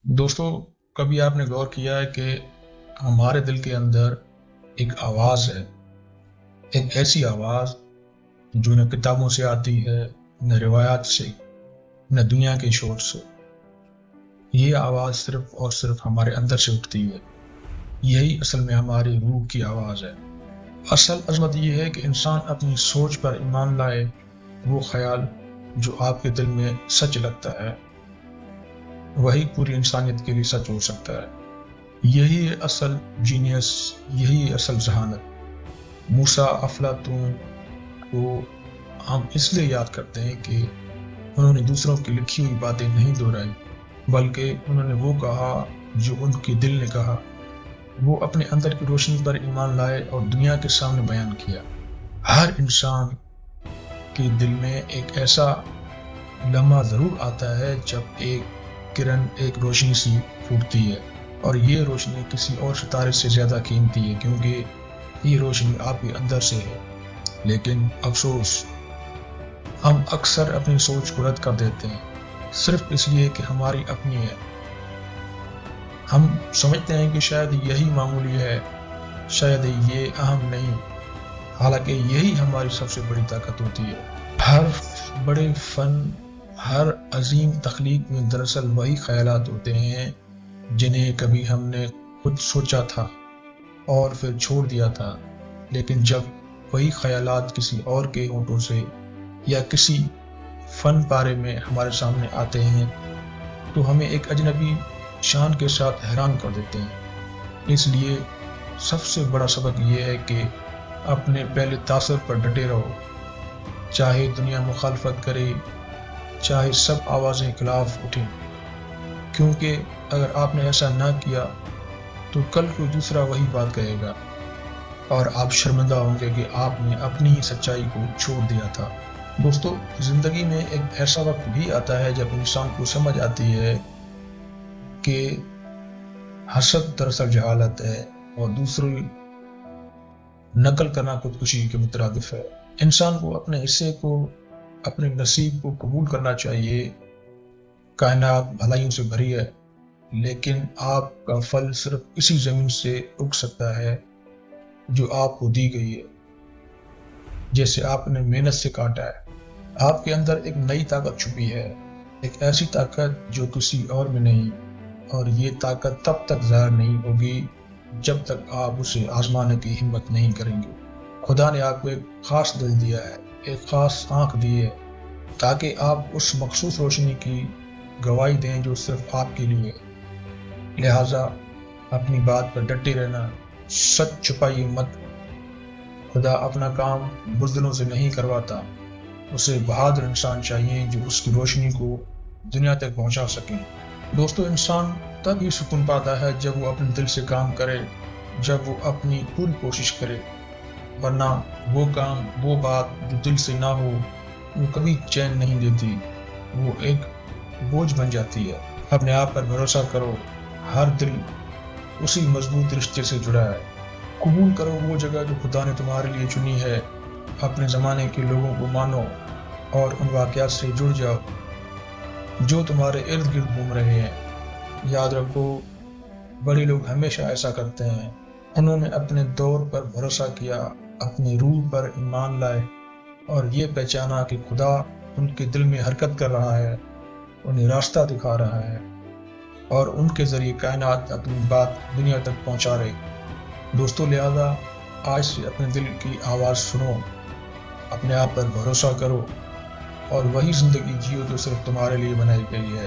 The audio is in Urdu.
دوستو، کبھی آپ نے غور کیا ہے کہ ہمارے دل کے اندر ایک آواز ہے، ایک ایسی آواز جو نہ کتابوں سے آتی ہے، نہ روایات سے، نہ دنیا کے شور سے۔ یہ آواز صرف اور صرف ہمارے اندر سے اٹھتی ہے۔ یہی اصل میں ہماری روح کی آواز ہے۔ اصل عظمت یہ ہے کہ انسان اپنی سوچ پر ایمان لائے۔ وہ خیال جو آپ کے دل میں سچ لگتا ہے، وہی پوری انسانیت کے لیے سچ ہو سکتا ہے۔ یہی ہے اصل جینیس، یہی ہے اصل ذہانت۔ موسیٰ افلاطون کو ہم اس لیے یاد کرتے ہیں کہ انہوں نے دوسروں کی لکھی ہوئی باتیں نہیں دہرائی، بلکہ انہوں نے وہ کہا جو ان کے دل نے کہا۔ وہ اپنے اندر کی روشنی پر ایمان لائے اور دنیا کے سامنے بیان کیا۔ ہر انسان کے دل میں ایک ایسا لمحہ ضرور آتا ہے جب ایک کرن، ایک روشنی سی پھوٹتی ہے، اور یہ روشنی کسی اور ستارے سے زیادہ قیمتی ہے، کیونکہ یہ روشنی آپ کے اندر سے ہے۔ لیکن افسوس، ہم اکثر اپنی سوچ کو رد کر دیتے ہیں، صرف اس لیے کہ ہماری اپنی ہے۔ ہم سمجھتے ہیں کہ شاید یہی معمولی ہے، شاید یہ اہم نہیں، حالانکہ یہی ہماری سب سے بڑی طاقت ہوتی ہے۔ ہر بڑے فن، ہر عظیم تخلیق میں دراصل وہی خیالات ہوتے ہیں جنہیں کبھی ہم نے خود سوچا تھا اور پھر چھوڑ دیا تھا، لیکن جب وہی خیالات کسی اور کے ہونٹوں سے یا کسی فن پارے میں ہمارے سامنے آتے ہیں تو ہمیں ایک اجنبی شان کے ساتھ حیران کر دیتے ہیں۔ اس لیے سب سے بڑا سبق یہ ہے کہ اپنے پہلے تاثر پر ڈٹے رہو، چاہے دنیا مخالفت کرے، چاہے سب آوازیں خلاف اٹھیں، کیونکہ اگر آپ نے ایسا نہ کیا تو کل کوئی دوسرا وہی بات کہے گا اور آپ شرمندہ ہوں گے کہ آپ نے اپنی ہی سچائی کو چھوڑ دیا تھا۔ دوستو، زندگی میں ایک ایسا وقت بھی آتا ہے جب انسان کو سمجھ آتی ہے کہ حسد دراصل جہالت ہے اور دوسری نقل کرنا خودکشی کے مترادف ہے۔ انسان کو اپنے حصے کو، اپنے نصیب کو قبول کرنا چاہیے۔ کائنات بھلائیوں سے بھری ہے، لیکن آپ کا پھل صرف اسی زمین سے اگ سکتا ہے جو آپ کو دی گئی ہے، جیسے آپ نے محنت سے کاٹا ہے۔ آپ کے اندر ایک نئی طاقت چھپی ہے، ایک ایسی طاقت جو کسی اور میں نہیں، اور یہ طاقت تب تک ظاہر نہیں ہوگی جب تک آپ اسے آزمانے کی ہمت نہیں کریں گے۔ خدا نے آپ کو ایک خاص دل دیا ہے، ایک خاص آنکھ دی ہے، تاکہ آپ اس مخصوص روشنی کی گواہی دیں جو صرف آپ کے لیے ہے۔ لہٰذا اپنی بات پر ڈٹے رہنا، سچ چھپائیے مت۔ خدا اپنا کام بزدلوں سے نہیں کرواتا، اسے بہادر انسان چاہیے جو اس کی روشنی کو دنیا تک پہنچا سکیں۔ دوستو، انسان تب ہی سکون پاتا ہے جب وہ اپنے دل سے کام کرے، جب وہ اپنی پوری کوشش کرے، ورنہ وہ کام، وہ بات جو دل سے نہ ہو، وہ کبھی چین نہیں دیتی، وہ ایک بوجھ بن جاتی ہے۔ اپنے آپ پر بھروسہ کرو، ہر دل اسی مضبوط رشتے سے جڑا ہے۔ قبول کرو وہ جگہ جو خدا نے تمہارے لیے چنی ہے، اپنے زمانے کے لوگوں کو مانو اور ان واقعات سے جڑ جاؤ جو تمہارے ارد گرد گھوم رہے ہیں۔ یاد رکھو، بڑے لوگ ہمیشہ ایسا کرتے ہیں۔ انہوں نے اپنے دور پر بھروسہ کیا، اپنی روح پر ایمان لائے اور یہ پہچانا کہ خدا ان کے دل میں حرکت کر رہا ہے، انہیں راستہ دکھا رہا ہے، اور ان کے ذریعے کائنات اپنی بات دنیا تک پہنچا رہی۔ دوستو، لہذا آج سے اپنے دل کی آواز سنو، اپنے آپ پر بھروسہ کرو، اور وہی زندگی جیو جو صرف تمہارے لیے بنائی گئی ہے۔